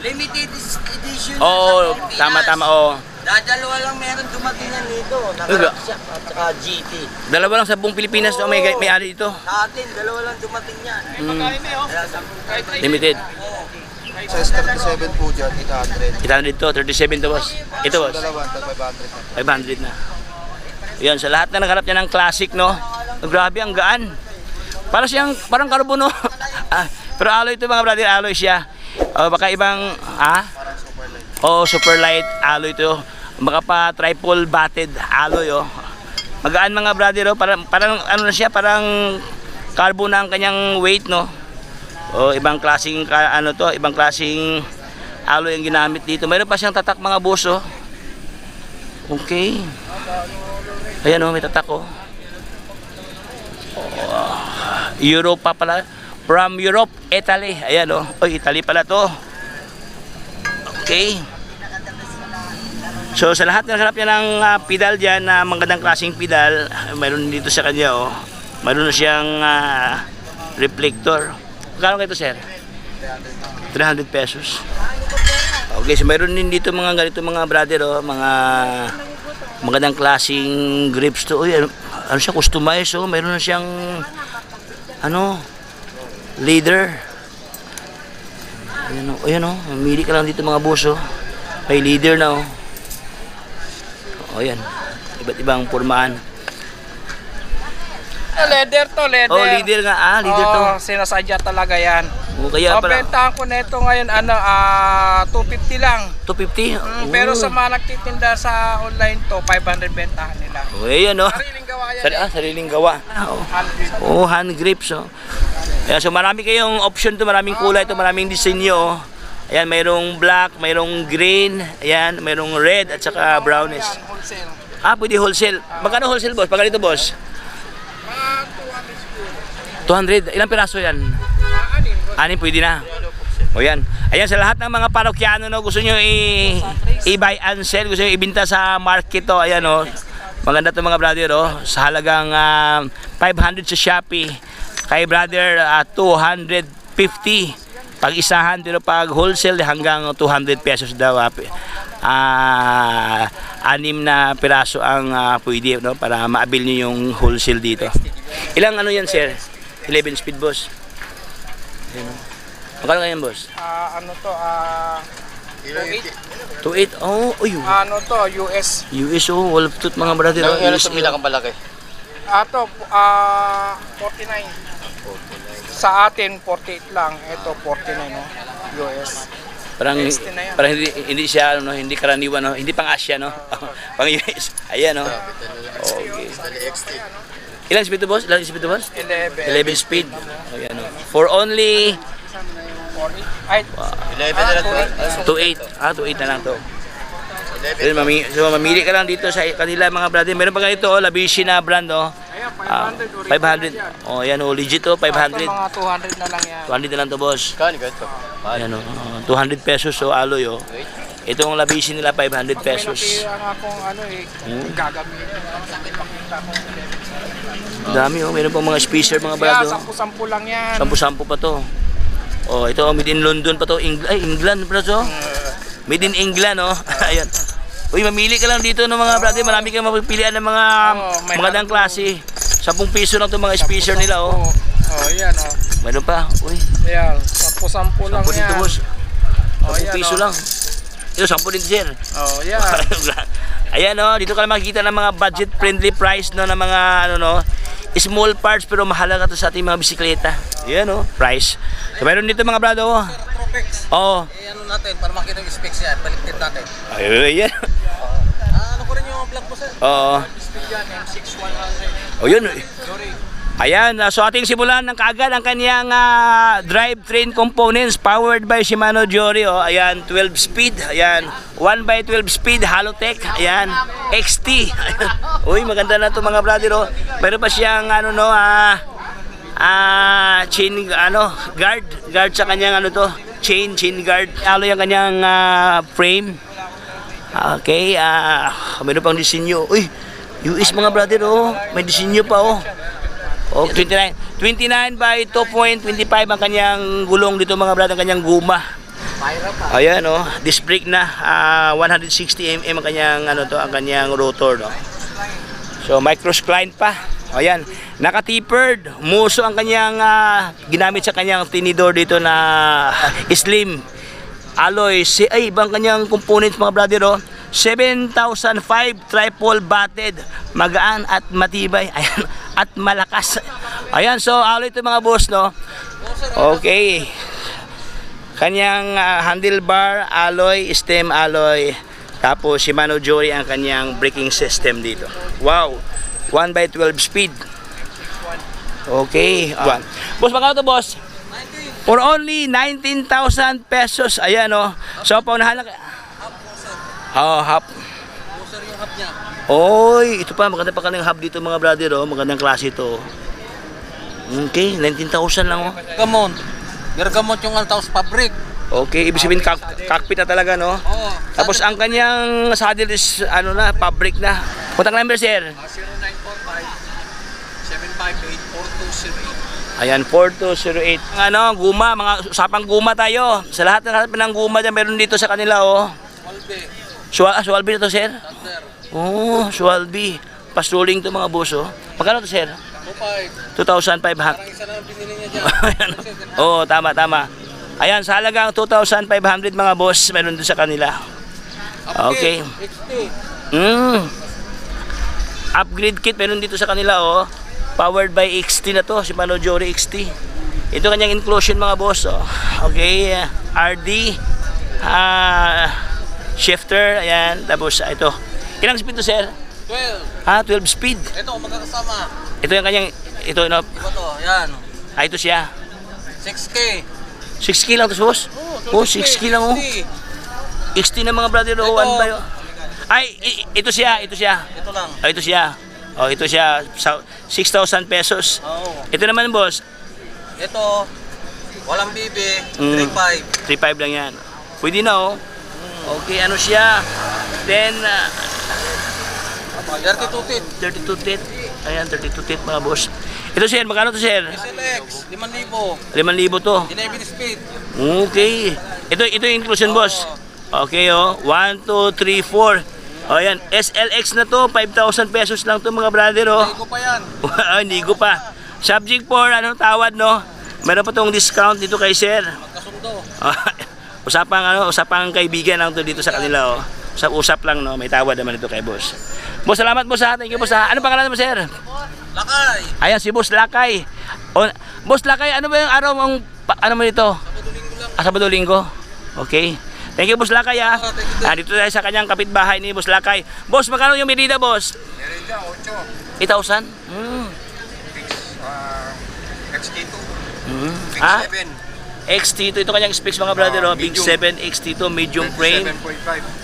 Limited edition. Oo, tama, oo. Dalawa lang meron dumating na nito. Naka-shock at saka GT. Dalawa lang sa buong Pilipinas may ari dito. Sa atin, dalawa lang dumating yan. Limited. Sa S37 po dyan, 800. 800 to, 37 to boss. Ito boss. Dalawa, 500 na. 500 na. Yan, sa lahat na nagharap niya ng classic, no? Grabe, ang gaan. Parang carbono. Pero alloy ito mga brother, alloy siya. Baka ibang, super light alloy ito. Baka pa triple batted alloy, Magaan mga brother, parang ano na siya, parang carbon na ang kanyang weight, no? Ibang klaseng ibang klaseng alloy ang ginamit dito. Mayroon pa siyang tatak mga boss, Okay. Ayan may tatak, Europa pala. From Europe, Italy. Ayan, Italy pala to. Okay. So sa lahat na hanap niya ng pedal dyan, na magandang klaseng pedal, mayroon dito sa kanya, mayroon na siyang reflector. Magkano kayo ito, sir? 300 pesos. Okay, so mayroon din dito mga ganito mga brother, mga magandang klaseng grips to. Ano siya, customized, mayroon na siyang leather. Ayan, mamili ka lang dito mga boss, may leather na, ayan, iba't ibang pormahan. Leather to, leather. Leather nga, leather to. Sinasadya talaga yan. Kaya pala. Bentahan ko nito ngayon, 250 lang. 250? Pero sa mga nagtitinda sa online to, 500 bentahan nila. Ayan, Sariling gawa yan. Sariling gawa. Hand grips, Ayan, so marami kayong option to, maraming kulay to, maraming disenyo, Ayan, mayroong black, mayroong green, ayan, mayroong red at saka brownish. Wholesale. Pwede wholesale. Magkano wholesale, boss? Pagka dito, boss? 200. Ilang piraso yan? 6, pwede na. Yan. Ayan, sa lahat ng mga parokyano, gusto nyo i-buy and sell, gusto nyo ibinta sa market, ayan, maganda to mga brother, sa halagang 500 sa Shopee. Kay brother, 250 pag isahan, pero pag wholesale hanggang 200 pesos daw. 6 na piraso ang pwede, para maabil nyo yung wholesale dito. Ilang yan, sir? 11 speed, boss. Magkano ganyan, boss? 2.8. 2.8. US. US, wolf tooth mga brother. Ano sa pinakang malaki? 49. Sa atin 48 lang. Ito 49, US. Parang hindi siya hindi karaniwan, hindi pang Asia, pang US. Ayan, Okay. Ilang speed to, boss? 11 speed. Ayan, for only 11 na lang to. 2.8. 2.8 na lang to. So mamili ka lang dito sa kanila mga brother. Meron pa ganito, Labishi na brand, 500. Ayan, legit, 500. Mga 200 na lang yan. 200 na lang to, boss. Kani ganito. Ayan, 200 pesos, alloy, Itong Labishi nila 500 pesos. Gagamitin. Dami, meron pang mga speaker mga brado. 10 lang yan. 10 pa to. Ito made in London pa to. England brado. Made in England, Ayan. Uy, mamili ka lang dito ng mga brado. Marami kang mapipilian ng mga magandang klase. 10 piso lang to mga speaker nila, Yan, Meron pa. Uy. Ayan, 10 lang 10 dito, yan. boss. 10 piso lang. Ito, 10 din, sir. Yan. Ayan, dito ka lang makikita ng mga budget friendly price, ng mga small parts pero mahalaga to sa ating mga bisikleta. Ayan, price. So mayroon dito mga brado. Tropex. Natin para makita yung specs yan, baliktad natin. Ayan. Ko rin yung vlog mo, sir. Speed yan, M6100. Yun. Ayan, so ating simulan ng kaagad ang kanyang drivetrain components powered by Shimano Jory. Ayan, 12 speed. Ayan, 1x12 speed Halotech. Ayan, XT. Uy, maganda na to mga brother. Mayroon pa siyang chain guard sa kanyang chain guard. Alloy ang kanyang frame. Okay, mayroon pang disenyo. Uy, US mga brother, may disenyo pa, 29 by 2.25 ang kanyang gulong dito mga brother, ang kanyang guma. Ayan oh, disc brake na 160 mm ang kanyang ang kanyang rotor no. So microspline pa. Ayan, naka-tapered, muso ang kanyang ginamit sa kanyang tinidor dito na slim alloy. Ay, ibang kanyang components mga brother oh. 7005 triple batted, magaan at matibay. Ayan, at malakas. Ayan, so alloy ito mga boss no. Okay. Kanyang handlebar alloy, stem alloy. Tapos Shimano Jory ang kanyang braking system dito. Wow. 1/12 speed. Okay. Boss, magkano to boss? For only 19,000 pesos. Ayan oh. So paunahan lang. Half. Sir, yung hub niya. Oy, ito pa maganda pa kanyang hub dito mga brother oh. Magandang klase ito. Okay, 19,000 lang oh. Bergamot yung Altaos fabric. Okay, ibig sabihin cockpit na talaga no. Oo. Tapos ang kanyang saddle is fabric na. Contact number sir. 0945-758-4208. Ayan, 4208. Guma, mga usapang guma tayo. Sa lahat ng guma dyan, meron dito sa kanila oh. Swalby na to sir? Oh, Swalby. Pastrolling to mga boss oh. Magkano to sir? 2,500. Parang isa na ang binili niya dyan. Oo, tama. Ayan, sa halagang 2,500 mga boss, meron doon sa kanila. Okay. XT. Upgrade kit, meron dito sa kanila, oh. Powered by XT na to, Shimano Jory XT. Ito kanyang inclusion mga boss, oh. Okay, RD, shifter, ayan. Tapos, ito. Ilang speed to, sir? 12. 12 speed. Ito, magkakasama. Ito yung kanyang, ito, no? Iba to, yan. Ito siya. 6K. 6K lang to, boss? Oh, 6K lang, oh. XT na mga brother, oh, Ito. 1 by, oh. Ay, ito siya. Ito lang. Oh, ito siya. Oh, ito siya. 6,000 pesos. Oo. Ito naman, boss. Ito, walang bibi, 3.5. 3,500 lang yan. Pwede na, oh. Okay, ano siya? Then, 32 tit. 32 tit. Ayan, 32 tit mga boss. Ito, sir. Magkano to, sir? SLX, 5,000. 5,000 to. 11 speed. Okay. Ito yung inclusion, boss. Okay, oh. 1, 2, 3, 4. O yan, SLX na to, 5,000 pesos lang to mga brother, oh. Hindi ko pa yan. Hindi ko pa. Subject for, tawad, no? Meron pa tong discount dito kay sir. Magkasundo. Usapang kaibigan lang to dito sa kanila, oh. Usap lang, no? May tawad naman ito kay boss. Boss, salamat boss ha. Thank you boss ha. Ano pangalan mo, sir? Lakay. Ayan, si Boss Lakay. Boss Lakay, ano ba yung araw ano mo dito? Sabado Linggo. Okay. Thank you, Boss Lakay, ha. Dito tayo sa kanyang kapitbahay ni Boss Lakay. Boss, magkano yung Merida, boss? Merida, 8,000? XT2. Big 7. XT2, ito kanyang specs mga brother, oh. Big 7 XT2, medium frame.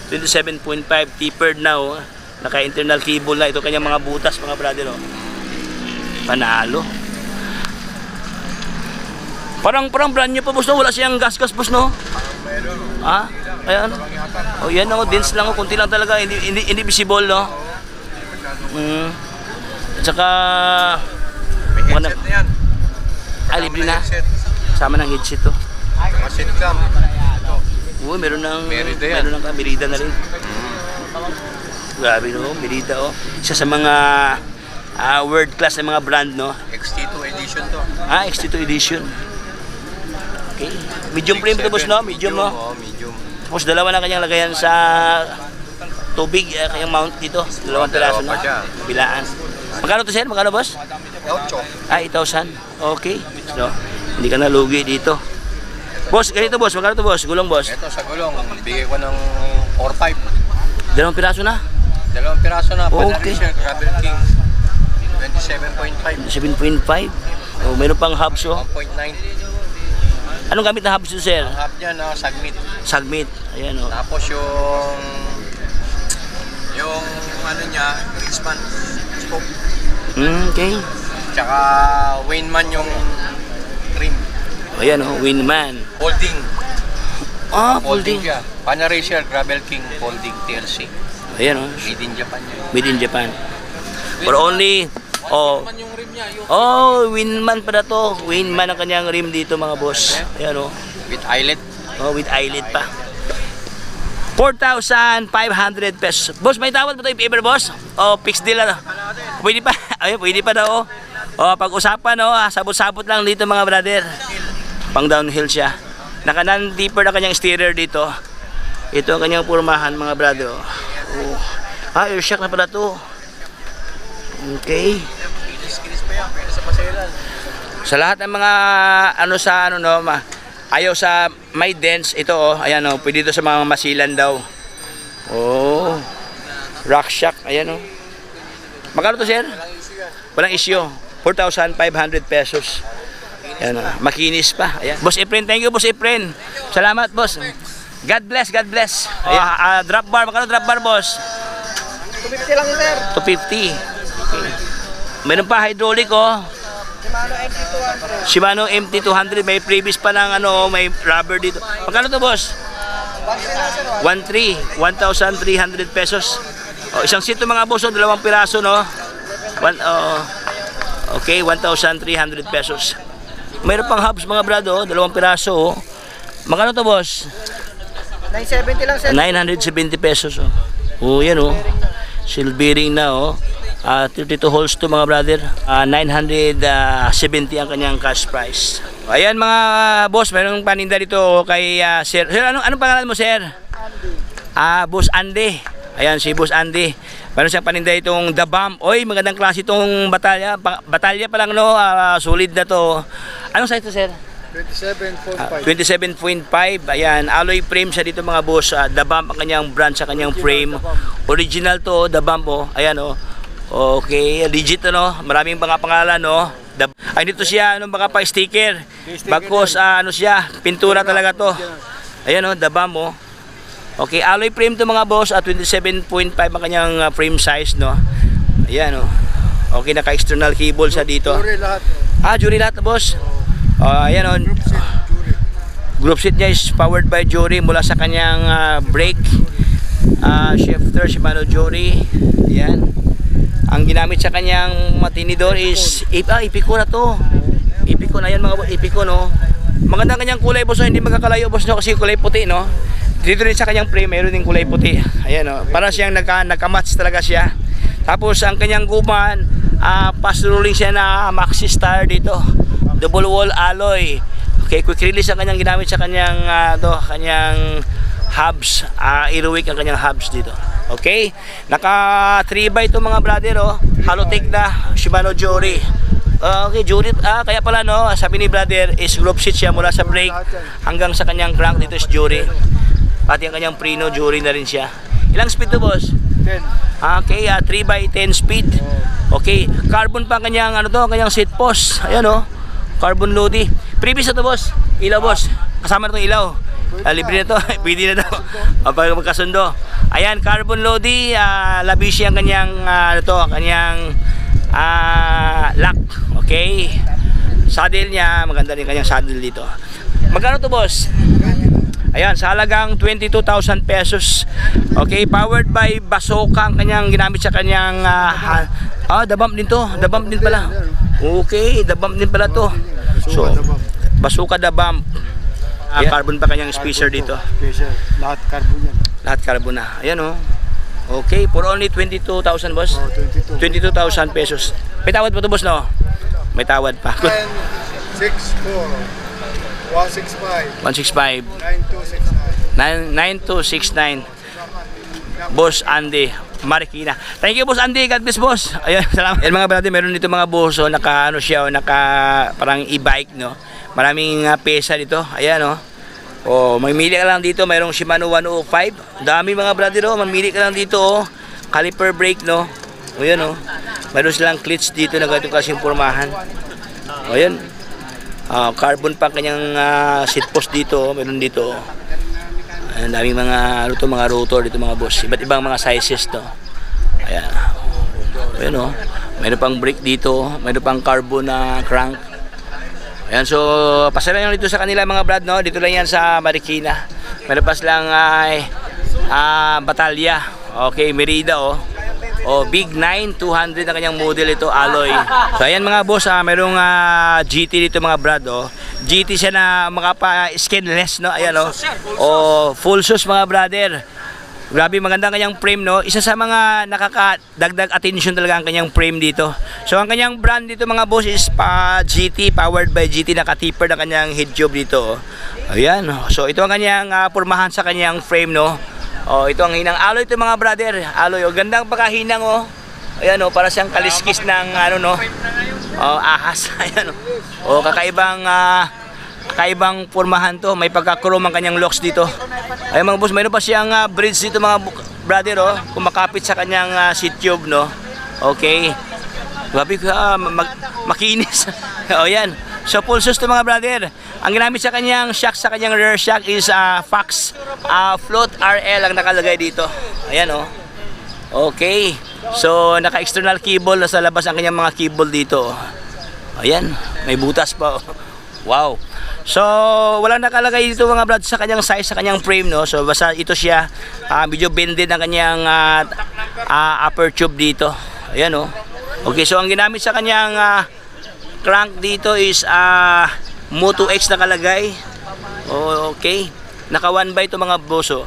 27.5. 27.5, tapered na, oh. Naka-internal cable na. Ito kanyang mga butas mga brother, oh. Panalo. Parang brand new pa, boss, no? Wala siyang gas-gas, boss, no? Ayan. Oh, yan, oh. Dense lang, oh. Kunti lang talaga. Hindi visible, no? At saka... May headset na yan. Libre na. Sama ng headset, to. Headset cam. Uy, meron ng Merida yan. Meron ng Merida na rin. Grabe, no? Merida, oh. Isa sa mga world class na mga brand, no? XT2 edition to. XT2 edition. Okay. Medium frame ito, boss, no? Medium, no? Oo, medium. Tapos dalawa na kanyang lagayan sa tubig, kanyang mount dito. Dalawang piraso na. Bilaan. Magkano to, sir? Magkano, boss? 8. 8,000. Okay. So, hindi ka nalugi dito. Boss, ganito, boss. Magkano to, boss? Gulong, boss. Ito sa gulong, bigay ko ng 4.5. Dalawang piraso na. Dalawang piraso na. Okay. Panarisha, Gravel King. 27.5. 7.5. Oh, meron pang hubs, oh. 1.9. Anong gamit na hubs dito, sir? Ang hub niya na Sagmit. Sagmit. Ayan, oh. Tapos yung ano niya, Ritzman scope. Okay. Tsaka Wainman yung trim. Ayan, oh. Winman. Folding. Folding. siya. Panarisha, Gravel King, folding TLC. Ayan, oh. Made in Japan yun. Made in Japan. For only... Oh. Naman yung rim niya. Yung Winman pala to. Winman ang kanyang rim dito mga boss. Ayan, oh. with eyelet. Oh, with eyelid pa. 4,500 pesos. Boss, may tawad ba ito if ever, boss? O, fixed deal na. Pwede pa. Ayun, pwede pa daw. O, pag-usapan, sabot-sabot lang dito mga brother. Pang downhill siya. Naka-non-deeper na kanyang steerer dito. Ito ang kanyang purmahan mga brother. Oh. Air shock na pala to. Okay. Sa lahat ng mga ayaw sa may dents, ito ayan pwede ito sa mga masilan daw. Oh. Rock shock, ayan Magkano to, sir? Walang issue. 4,500 pesos. Ayan makinis pa. Ayan. Boss Efren, thank you Boss Efren. Salamat, boss. God bless, God bless. Drop bar, magkano drop bar, boss? 250 lang, sir. 250. Okay. Meron pa hydraulic Shimano MT200. May previous pa ng may rubber dito. Magkano to, boss? 1,300 pesos. Isang sito mga boss, dalawang piraso okay, 1,300 pesos. Mayroon pang hubs mga brado, dalawang piraso Magkano to, boss? 970 lang, sir. 970 pesos yan Seal bearing na 32 holes to mga brother. 970 ang kanyang cash price. Ayan mga boss, mayroong paninda dito kay sir. Sir, anong pangalan mo, sir? Andy. Boss Andy. Ayan si Boss Andy. Mayroon siyang paninda itong The Bomb. Oy, magandang klase itong batalya. Batalya pa lang solid na to. Anong size to, sir? 27.5. 27.5. Ayan, alloy frame siya dito mga boss. The Bomb ang kanyang brand sa kanyang frame. Original to, The Bomb Ayan Okay, legit maraming mga pangalan Ay dito siya baka pa sticker. Bagkos siya, pintura talaga to. Ayan The Bomb Okay, alloy frame to mga boss at 27.5 ang kanyang frame size Ayan Okay, naka-external cable siya dito. Jury lahat. Jury lahat boss. Ayan Group seat niya is powered by Jory mula sa kanyang brake shifter Shimano Jory. Ayan. Ang ginamit sa kanyang matinidor is Ipico na to. Ipico na yan mga Ipico Maganda kanyang kulay boss hindi magkakalayo boss kasi kulay puti Dito rin sa kanyang frame mayroon din kulay puti. Ayan para siyang nagka-match talaga siya. Tapos ang kanyang guman fast rolling siya na Maxi Star dito. Double wall alloy. Okay, quick release ang kanyang ginamit sa kanyang kanyang hubs. Aerowick ang kanyang hubs dito. Okay? Naka 3x to mga brother Halotech na Shimano Jory. Okay, Jory kaya pala sabi ni brother is group seat siya mula sa brake hanggang sa kanyang crank dito is Jory. Pati ang kanyang preno Jory na rin siya. Ilang speed to, boss? 10. Okay, 3x10 speed. Okay, carbon pa kanyang kanyang seat post. Ayan carbon loady. Previous na to, boss. Ilaw, boss. Kasama na itong ilaw. Libre na to. Pwede na to. Pag magkasundo. Ayan, carbon loady. Labishi ang kanyang kanyang lock. Okay. Saddle niya, maganda rin kanyang saddle dito. Magkano to, boss? Ayan, sa halagang 22,000 pesos. Okay, powered by Basoka ang kanyang ginamit sa kanyang The Bomb din to. The Bomb din pala. Okay, The Bomb din pala to. So, Basoka The Bomb. Carbon pa kanyang spacer dito. Lahat carbon yan. Lahat carbon na. Ayan Okay, for only 22,000 boss. 22,000 pesos. May tawad pa to, boss May tawad pa. 6,4. 165. 165. 9269. 9269. Boss Andy Marikina. Thank you, Boss Andy. God bless, boss. Ayan, salamat. Yan mga brother, meron dito mga boss naka parang e-bike Maraming pesa dito. Ayan mamili ka lang dito. Mayroong Shimano 105. Dami mga brother mamili ka lang dito Caliper brake Ayan Mayroon silang clits dito na ganito kasing pormahan. Ayan. Carbon pa kanyang seat post dito, meron dito. Ang daming mga mga rotor dito mga boss. Iba't ibang mga sizes to. Ayan. Ayan Meron pang brake dito, meron pang carbon na crank. Ayan, so pasara lang dito sa kanila mga brad Dito lang yan sa Marikina. Meron pa silang batalya. Okay, Merida O Big 9 200 na kanyang model ito, alloy. So ayan mga boss, mayroong GT dito mga brad, oh. GT siya na makapa-skinless, no? Ayan, oh. O full shoes mga brother. Grabe, maganda ang kanyang frame, no? Isa sa mga nakakadagdag attention talaga ang kanyang frame dito. So ang kanyang brand dito mga boss is GT, powered by GT, naka-taper na kanyang head tube dito, oh. Ayan, oh. So ito ang kanyang pormahan sa kanyang frame, no? Oh, ito ang hinang alloy ito mga brother. Alloy, oh, gandang pagkahinang, oh. Ayan, oh, para siyang kaliskis ng ano, no. Oh, ahas. Ayan, oh. Oh, kakaibang pormahan to. May pagka-chrome ang kanyang locks dito. Ayan mga boss, mayroon pa siyang bridge dito mga brother, oh. Kumakapit sa kanyang seat tube, no. Okay. Grabe, makinis. Oh, yan. So full shoes to mga brother. Ang ginamit sa kanyang shock, sa kanyang rear shock is Fox Float RL ang nakalagay dito. Ayan, oh. Okay. So naka-external cable, sa labas ang kanyang mga cable dito. Ayan, may butas pa, oh. Wow. So walang nakalagay dito mga brad sa kanyang size, sa kanyang frame, no. So basta ito siya, medyo bended ang kanyang upper tube dito. Ayan, oh. Okay, so ang ginamit sa kanyang crank dito is Moto X nakalagay. Oh, okay. Naka 1x ito mga boso.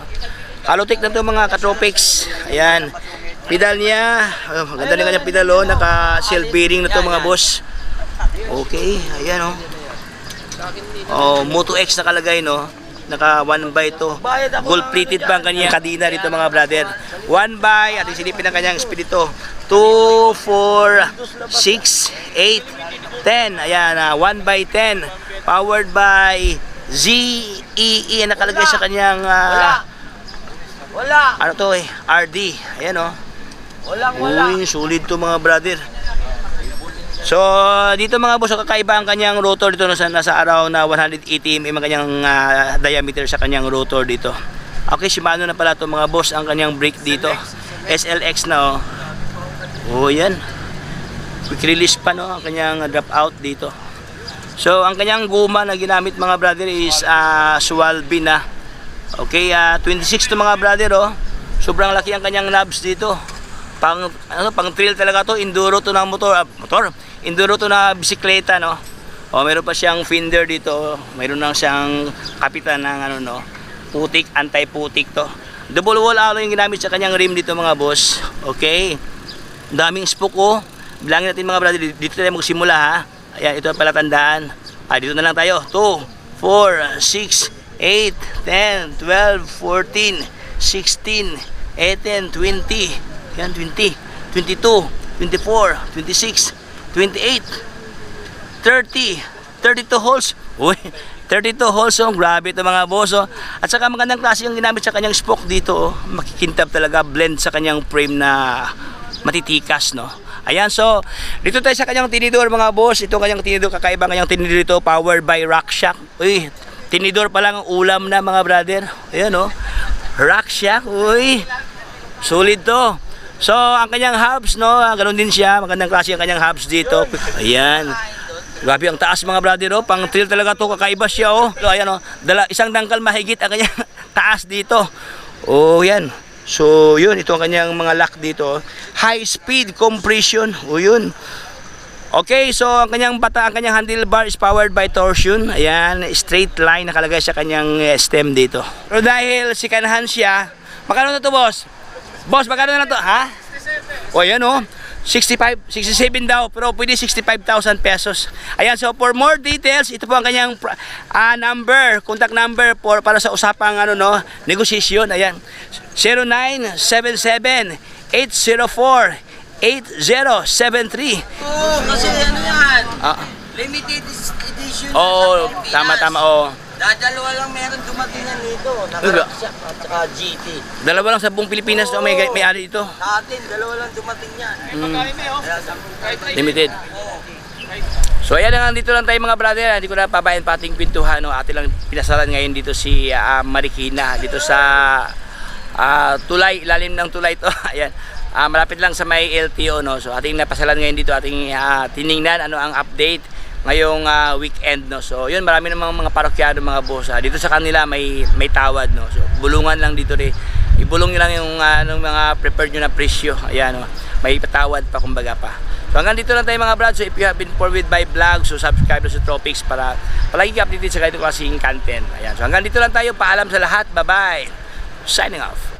Kalotik na ito mga katropics. Ayan. Pedal niya. Oh, maganda na kanyang pedal, oh. Naka shell bearing na ito mga boss. Okay. Ayan, oh. Oh, Moto X nakalagay, no. Naka 1x ito. Gold plated pa ang kanyang kadina dito mga brother. 1x at isilipin ang kanyang speed ito. 2, 4, 6, 8, 10. Ayan, 1x10. Powered by ZEE nakalagay sa kanyang ano to, RD. Ayan, oh. Uy, sulit to mga brother. So dito mga boss, kakaiba ang kanyang rotor dito, nasa araw na 180 mm ang kanyang diameter sa kanyang rotor dito. Okay, Shimano na pala to mga boss ang kanyang brake dito. SLX na, oh. Oh, yan. Quick release pa, no, ang kanyang drop out dito. So ang kanyang guma na ginamit mga brother is Swalby na. Okay, 26 to mga brother, oh. Sobrang laki ang kanyang knobs dito. Pang trail talaga to, enduro to ng motor. Enduro to na bisikleta, no. Oh, meron pa siyang fender dito. Meron nang siyang kapitan ng ano, no. Putik, anti-putik to. Double wall alloy yung ginamit sa kanyang rim dito mga boss. Okay. Daming spoke, oh. Bilangin natin mga brother, dito tayo magsimula, ha. Ayan, ito ang palatandaan. Dito na lang tayo. 2, 4, 6, 8, 10, 12, 14, 16, 18, 20. Yan, 20, 22, 24, 26, 28, 30, 32 holes. Uy, 32 holes, oh. Grabe ito mga boss, oh. At saka magandang klase yung ginamit sa kanyang spoke dito, oh. Makikintab talaga, blend sa kanyang frame na matitikas, no. Ayan, so dito tayo sa kanyang tinidor mga boss. Ito kanyang tinidor, kakaiba kanyang tinidor dito, powered by RockShox. Uy, tinidor pa lang, ulam na mga brother. Ayan, oh. RockShox, uy. Solid to. So ang kanyang hubs, no, ganoon din siya, magandang klase ang kanyang hubs dito. Ayan. Grabe ang taas mga brother, oh. Pang trail talaga to, kakaiba siya, oh. So ayan, oh. Isang dangkal mahigit ang kanyang taas dito. Oh, yan. So yun, ito ang kanyang mga lock dito. High speed compression. O yun. Okay, so ang kanyang handlebar is powered by torsion. Ayan, straight line nakalagay sa kanyang stem dito. Pero dahil sikanahan siya, magkano na to, boss? Boss, magkano na to? Ha? O yan, oh. 67 daw, pero pwede 65,000 pesos. Ayan, so for more details, ito po ang kanyang number, contact number para sa usapang ano, no, negosasyon. Ayan, 0977-804-8073. Oh, kasi ano yan? Limited edition. Oh, tama, oh. Dalawa lang meron dumating yan dito. Naka-RockShox at saka GT. Dalawa lang sa buong Pilipinas, oh, may ari dito. Sa atin, dalawa lang dumating yan. Limited. So ayan nga, dito lang tayo mga brother. Hindi ko na pabayan pa ating pintuhan, no. Atin lang pinasalan ngayon dito si Marikina, dito sa tulay, ilalim ng tulay to. Ayan. Malapit lang sa may LTO, no. So ating napasalan ngayon dito, ating tiningnan ano ang update ngayong weekend, no. So yun, marami namang mga parokyado mga boss. Dito sa kanila may tawad, no. So bulungan lang dito rin. Ibulong niyo lang yung mga prepared nyo na presyo. Ayan, no. may patawad pa kumbaga pa. So hanggang dito lang tayo mga brad. So if you have been forwarded by vlog, so subscribe na sa Tropics para palagi ka updated sa ganito klaseng content. Ayan. So hanggang dito lang tayo. Paalam sa lahat. Bye-bye. Signing off.